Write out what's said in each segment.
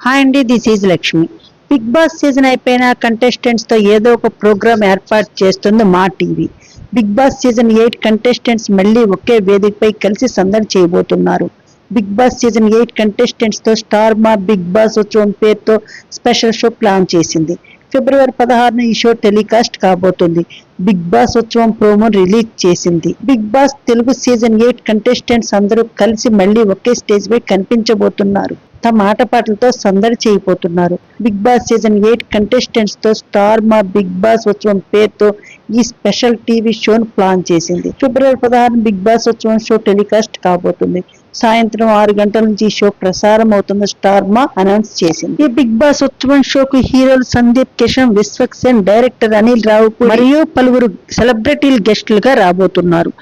Hi అండి, this is Lakshmi. Bigg Boss season అయిపోయిన contestants తో ఏదో ఒక ప్రోగ్రామ్ ఏర్పాటు చేస్తుంది Maa TV. Bigg Boss season 8 contestants మళ్ళీ ఒకే వేదికపై కలిసి సందడి చేయబోతున్నారు. బిగ్ బాస్ సీజన్ 8 కంటెస్టెంట్స్ తో స్టార్ మా బిగ్ బాస్ ఉత్సవం పేరుతో స్పెషల్ షో ప్లాన్ చేసింది. ఫిబ్రవరి 16న ఈ షో టెలికాస్ట్ కాబోతుంది. బిగ్ బాస్ ఉత్సవం ప్రోమో రిలీజ్ చేసింది. Bigg Boss Telugu season 8 contestants అందరూ కలిసి మళ్ళీ ఒకే స్టేజ్ పై కనిపించబోతున్నారు. తమ ఆటపాటలతో సందడి చేయబోతున్నారు. బిగ్ బాస్ సీజన్ 8 కంటెస్టెంట్స్ తో స్టార్ మా బిగ్ బాస్ ఉత్సవం పేరుతో ఈ స్పెషల్ టీవీ షోను ప్లాన్ చేసింది. ఫిబ్రవరి 16 బిగ్ బాస్ ఉత్సవం షో టెలికాస్ట్ కాబోతుంది. సాయంత్రం 6 గంటల నుంచి ఈ షో ప్రసారం అవుతున్న స్టార్ మా అనౌన్స్ చేసింది. ఈ బిగ్ బాస్ ఉత్సవం షోకు హీరోలు సందీప్ కిషన్, విశ్వక్సేన్, డైరెక్టర్ అనిల్ రావిపూడి మరియు పలువురు సెలబ్రిటీలు గెస్టులుగా రాబోతున్నారు.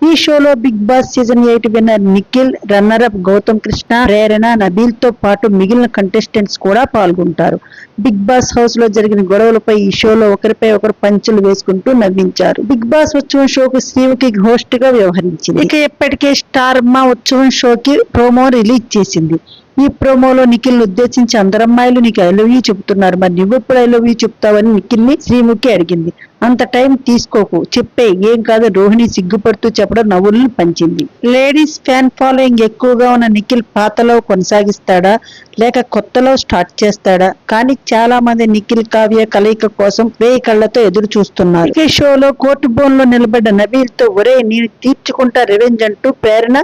ఈ షోలో Bigg Boss season 8 winner Nikhil, runner up Gautham Krishna, Prerana, Nabeel తో పాటు మిగిలిన కంటెస్టెంట్స్ కూడా పాల్గొంటారు. బిగ్ బాస్ హౌస్ లో జరిగిన గొడవలపై ఈ షోలో ఒకరిపై ఒకరు పంచులు వేసుకుంటూ నవ్వించారు. Big Boss Utsavam షోకు Sreemukhi host గా వ్యవహరించింది. ఇక ఇప్పటికే స్టార్ మా ఉత్సవం షోకి ప్రోమో రిలీజ్ చేసింది. ఈ ప్రోమోలో నిఖిల్ ఉద్దేశించి అందరమ్మాయిలు నీకు ఐ లవ్ యూ చెబుతున్నారు, మరి నువ్వు ఎప్పుడు ఐ లవ్ యూ చెప్తావని నిఖిల్ ని శ్రీముఖి అడిగింది. అంత టైం తీసుకోకు, చెప్పే, ఏం కాదు రోహిణి సిగ్గుపడుతూ చెప్పడం నవ్వులను పంచింది. లేడీస్ ఫ్యాన్ ఫాలోయింగ్ ఎక్కువగా ఉన్న నిఖిల్ పాతలో కొనసాగిస్తాడా లేక కొత్తలో స్టార్ట్ చేస్తాడా? కానీ చాలా మంది నిఖిల్ కావ్య కలయిక కోసం వేయి కళ్లతో ఎదురు చూస్తున్నారు. ఈ షోలో కోర్టు బోన్ లో నిలబడ్డ నబీల్ తో ఒరే నేను తీర్చుకుంటా రివెంజ్ అంటూ ప్రేరణ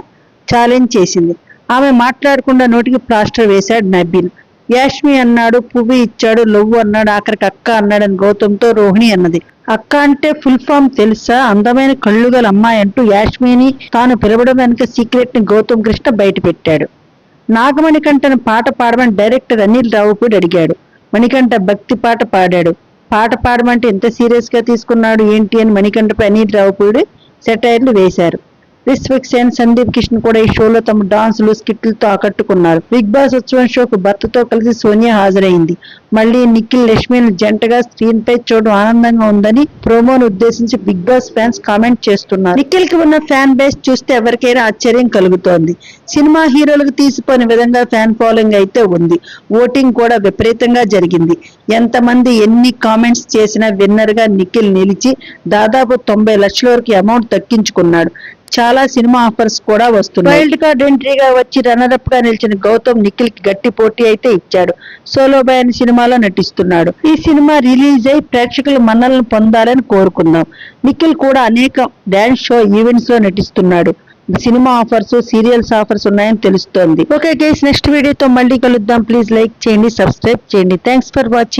ఛాలెంజ్ చేసింది. ఆమె మాట్లాడకుండా నోటికి ప్లాస్టర్ వేశాడు నబీల్. యాష్మి అన్నాడు, పువ్వు ఇచ్చాడు, లవ్వు అన్నాడు, ఆఖరికి అక్క అన్నాడని గౌతమ్తో రోహిణి అన్నది. అక్క అంటే ఫుల్ ఫామ్ తెలుసా? అందమైన కళ్ళు గల అమ్మాయి అంటూ యాష్మిని తాను పిలవడం వెనుక సీక్రెట్ ని గౌతమ్ కృష్ణ బయట పెట్టాడు. నాగమణికంఠను పాట పాడమని డైరెక్టర్ అనిల్ రావిపూడి అడిగాడు. మణికంఠ భక్తి పాట పాడాడు. పాట పాడమంటే ఎంత సీరియస్ గా తీసుకున్నాడు ఏంటి అని మణికంఠపై అనిల్ రావిపూడి సెటైర్లు వేశారు. విశ్వక్సేన్, సందీప్ కిషన్ కూడా ఈ షోలో తమ డాన్సులు, స్కిట్లతో ఆకట్టుకున్నారు. బిగ్ బాస్ ఉత్సవం షోకు భర్తతో కలిసి సోనియా హాజరైంది. మళ్లీ నిఖిల్, లక్ష్మిని జంటగా స్క్రీన్ పై చూడడం ఆనందంగా ఉందని ప్రోమోను ఉద్దేశించి బిగ్ బాస్ ఫ్యాన్స్ కామెంట్ చేస్తున్నారు. నిఖిల్ కి ఉన్న ఫ్యాన్ బేస్ చూస్తే ఎవరికైనా ఆశ్చర్యం కలుగుతోంది. సినిమా హీరోలకు తీసిపోయిన విధంగా ఫ్యాన్ ఫాలోయింగ్ అయితే ఉంది. ఓటింగ్ కూడా విపరీతంగా జరిగింది. ఎంతమంది ఎన్ని కామెంట్స్ చేసినా విన్నర్ గా నిఖిల్ నిలిచి దాదాపు 90 లక్షల వరకు అమౌంట్ దక్కించుకున్నాడు. చాలా సినిమా ఆఫర్స్ కూడా వస్తున్నాయి. వైల్డ్ కార్డ్ ఎంట్రీగా వచ్చి రన్నర్ అప్ గా నిలిచిన గౌతమ్ నిఖిల్ కి గట్టి పోటీ అయితే ఇచ్చాడు. సోలో బాయ్ అనే సినిమాలో నటిస్తున్నాడు. ఈ సినిమా రిలీజ్ అయి ప్రేక్షకుల మన్నలను పొందాలని కోరుకుందాం. నిఖిల్ కూడా అనేక డాన్స్ షో ఈవెంట్స్ లో నటిస్తున్నాడు. సినిమా ఆఫర్స్, సీరియల్స్ ఆఫర్స్ ఉన్నాయని తెలుస్తోంది. ఓకే గైస్, నెక్స్ట్ వీడియోతో మళ్ళీ కలుద్దాం. ప్లీజ్ లైక్ చేయండి, సబ్స్క్రైబ్ చేయండి. Thanks for watching.